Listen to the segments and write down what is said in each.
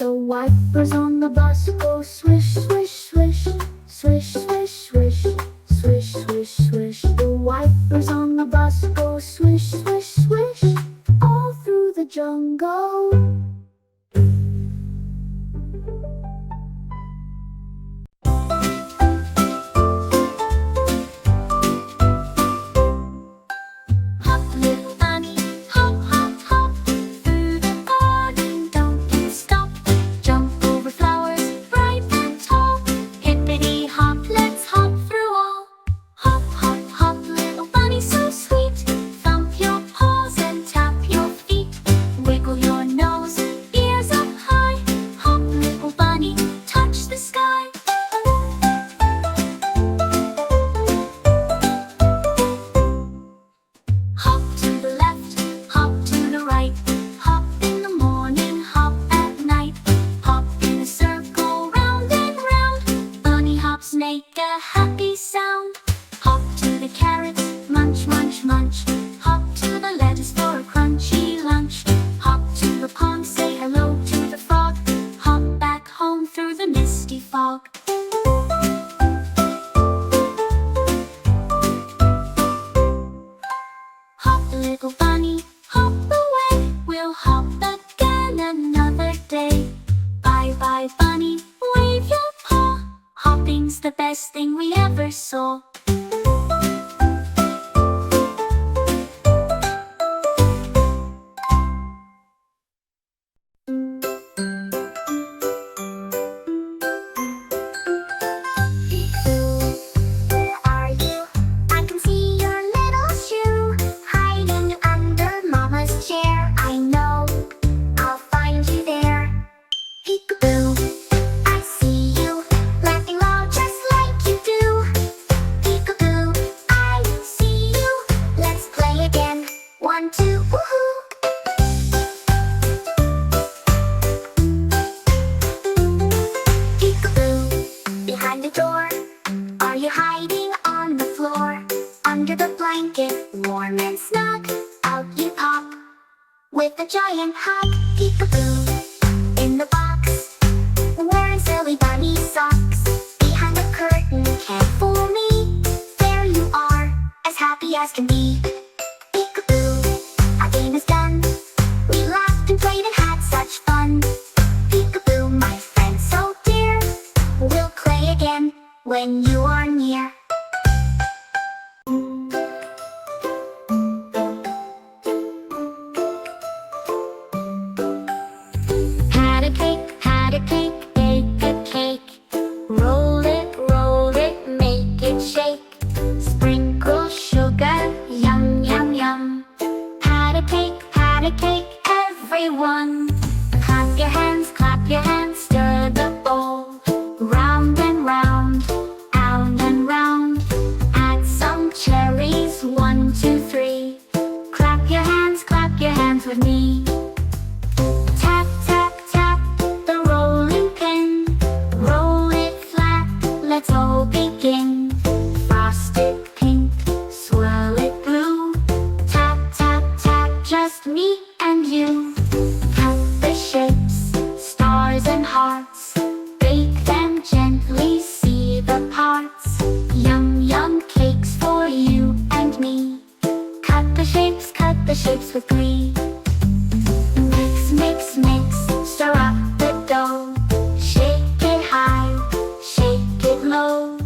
The wipers on the bus go swish, swish, swish, swish, swish, swish, swish, swish, swish. The wipers on the bus go swish, swish, swish, all through the jungle. Make a happy sound. Hop to the carrots, munch, munch, munch. Hop to the lettuce for a crunchy lunch. Hop to the pond, say hello to the frog. Hop back home through the misty fog. Hop, little bunny, hop away. We'll hop again another day. Bye bye bunny, wave your paw. Hopping's the best thing we ever saw. Under the blanket, warm and snug, out you pop with a giant hug. Peekaboo, in the box, wearing silly bunny socks. Behind the curtain, can't fool me. There you are, as happy as can be. Peekaboo, our game is done. We laughed and played and had such fun. Peekaboo, my friend so dear, we'll play again when you are near. Everyone, clap your hands, stir the bowl. Round and round, and round. Add some cherries, 1, 2, 3. Clap your hands with me. Tap, tap, tap, the rolling pin. Roll it flat, let's all begin. Frosted pink, swirl it blue. Tap, tap, tap, just me and you. Cut the shapes, stars and hearts. Bake them gently, see the parts. Yum, yum cakes for you and me. Cut the shapes with glee. Mix, mix, mix, stir up the dough. Shake it high, shake it low.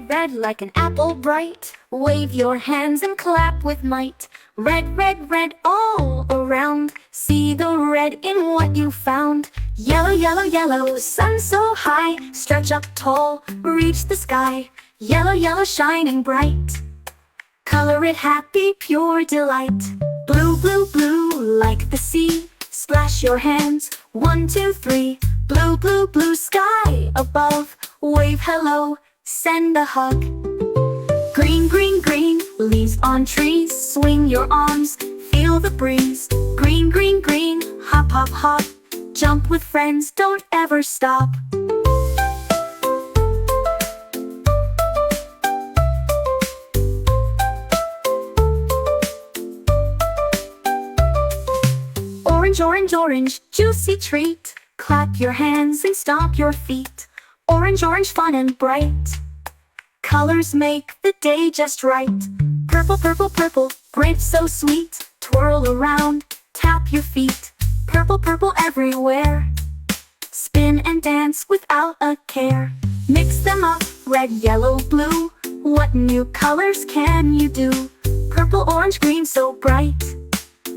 Red like an apple bright. Wave your hands and clap with might. Red, red, red all around. See the red in what you found. Yellow, yellow, yellow, sun so high. Stretch up tall, reach the sky. Yellow, yellow, shining bright. Color it happy, pure delight. Blue, blue, blue, like the sea. Splash your hands, 1, 2, 3. Blue, blue, blue sky above. Wave hello, send a hug. Green, green, green, leaves on trees. Swing your arms, feel the breeze. Green, green, green, hop, hop, hop. Jump with friends, don't ever stop. Orange, orange, orange, juicy treat. Clap your hands and stomp your feet. Orange, orange, fun and bright. Colors make the day just right. Purple, purple, purple, grape so sweet. Twirl around, tap your feet. Purple, purple everywhere. Spin and dance without a care. Mix them up, red, yellow, blue. What new colors can you do? Purple, orange, green so bright.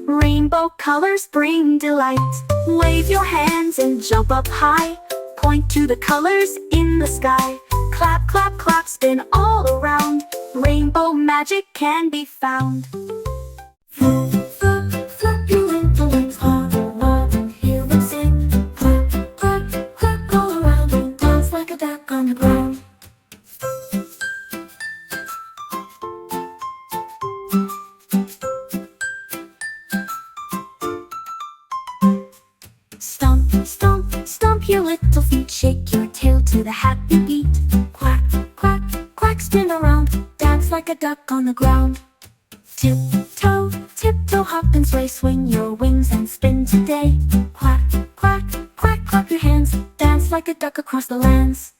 Rainbow colors bring delight. Wave your hands and jump up high. Point to the colors in the sky. Clap, clap, clap, spin all around. Rainbow magic can be found. Flap, flap, flap your little wings, hop, hop, hear them sing. Clap, clap, clap all around and dance like a duck on the ground. Stomp, stomp, stomp your little feet. Shake your tail to the happy beat. Quack, quack, quack, spin around. Dance like a duck on the ground. Tiptoe, tiptoe, hop and sway. Swing your wings and spin today. Quack, quack, quack, clap your hands. Dance like a duck across the lands.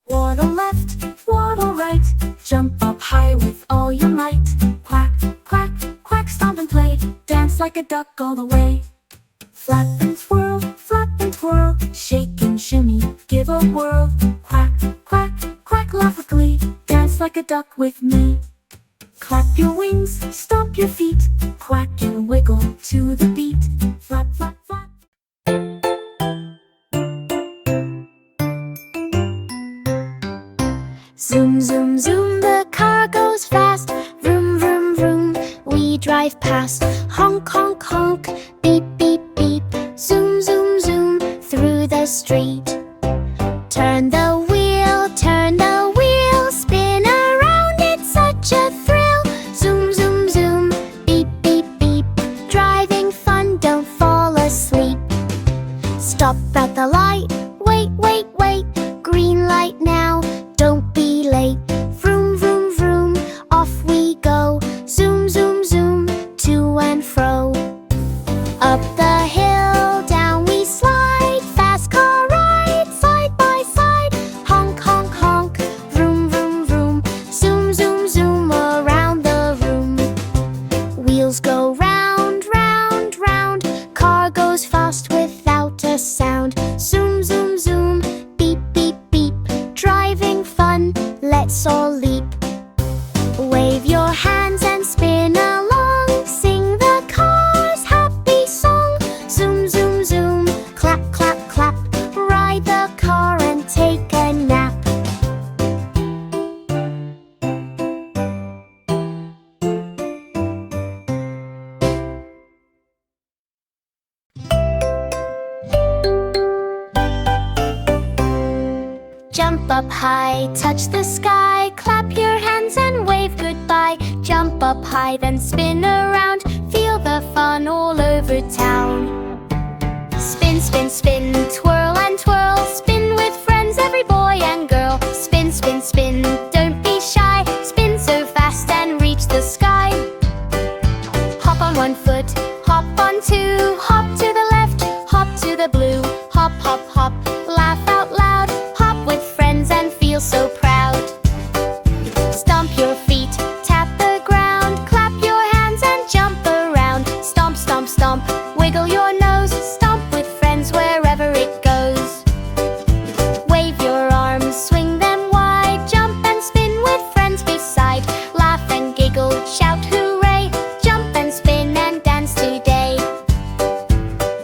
Waddle left, waddle right. Jump up high with all your might. Quack, quack, quack, stomp and play. Dance like a duck all the way. Flap and twirl, shake and shimmy, give a whirl. Quack, quack, quack, laugh with glee. Dance like a duck with me. Clap your wings, stomp your feet. Quack and wiggle to the beat. Flap, flap, flap. Zoom, zoom, zoom, the car goes fast. Vroom, vroom, vroom, we drive past. Honk, honk, honk, beep, beep, beep. Zoom, zoom, zoom, through the street. Turn the wheel, spin around, it's such a thrill. Zoom, zoom, zoom, beep, beep, beep. Driving fun, don't fall asleep. Stop at the light, wait, wait, wait. Green light now, don't be late. Vroom, vroom, vroom, off we go. Zoom, zoom, zoom, to and fro. Up the hill, down we slide. Fast car ride, side by side. Honk, honk, honk, vroom, vroom, vroom. Zoom, zoom, zoom, around the room. Wheels go round, round, round. Car goes fast without a sound. Zoom, zoom, zoom, beep, beep, beep. Driving fun, let's all leap. Wave your hands and spin along. Sing the car's happy song. Zoom, zoom, zoom, clap, clap, clap. Ride the car and take a nap. Jump up high, touch the sky. Clap your hands and wave goodbye. Jump up high, then spin around. Feel the fun all over town. Spin, spin, spin, twirl and twirl. Spin with friends, every boy and girl. Spin, spin, spin, don't be shy. Spin so fast and reach the sky. Hop on one foot, hop on two. Hop to the left, hop to the blue. Hop, hop, hop, laugh out loud. Hop with friends and feel so proud. Stomp your feet, tap the ground. Clap your hands and jump around. Stomp, stomp, stomp, wiggle your nose. Stomp with friends wherever it goes. Wave your arms, swing them wide. Jump and spin with friends beside. Laugh and giggle, shout hooray. Jump and spin and dance today.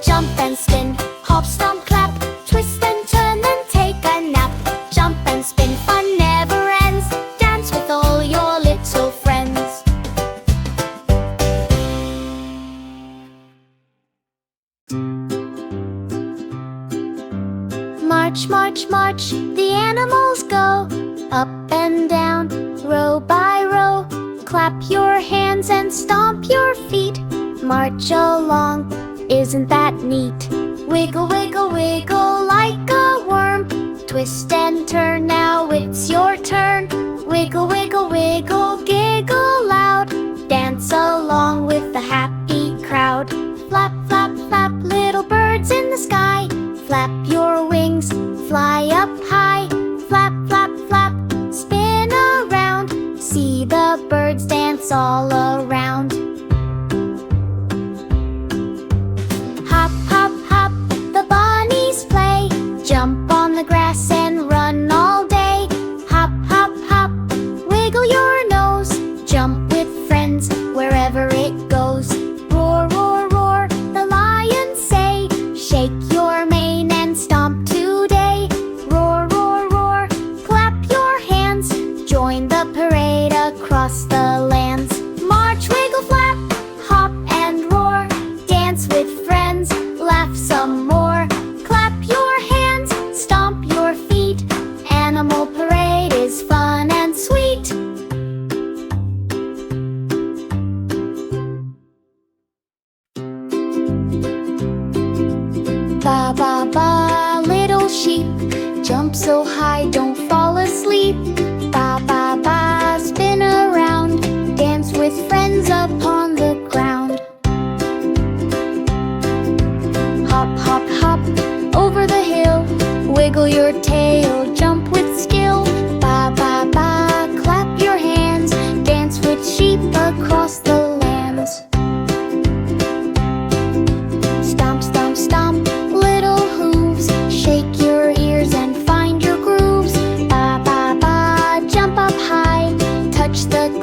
Jump and spin, hop, stomp, clap. Twist and turn and take a nap. Jump and spin, fun never ends. Dance with all your little friends. March, march, march, the animals go. Up and down, row by row. Clap your hands and stomp your feet. March along, isn't that neat? Wiggle, wiggle, wiggle like a worm. twist and turn. Now it's your turn. Wiggle, wiggle, wiggle, giggle loud. Dance along with the happy crowd. Flap, flap, flap, little birds in the sky. Flap your wings, fly up high. Flap, flap, flap, spin around. See the birds dance all around. Hop, hop, hop, the bunnies play. Jump on the grass and run all day. Hop, hop, hop, wiggle your nose. Jump with friends wherever it goes. Roar, roar, roar, the lions say. Shake your mane and stomp today. Roar, roar, roar, clap your hands. Join the parade across the lands. March, wiggle, flap, hop and roar. Dance with friends, laugh some more. Clap your hands, stomp your feet. Animal parade is fun and sweet. Ba ba ba, little sheep, jump so high, don't fall asleep. Ba ba ba, spin around, dance with friends upon the ground. Hop, hop, hop, over the hill, wiggle your tail, jump with skill. Ba ba ba, clap your hands, dance with sheep across the lands. Stomp, stomp, stomp, little hooves, shake your ears and find your grooves. Ba ba ba, jump up high, touch the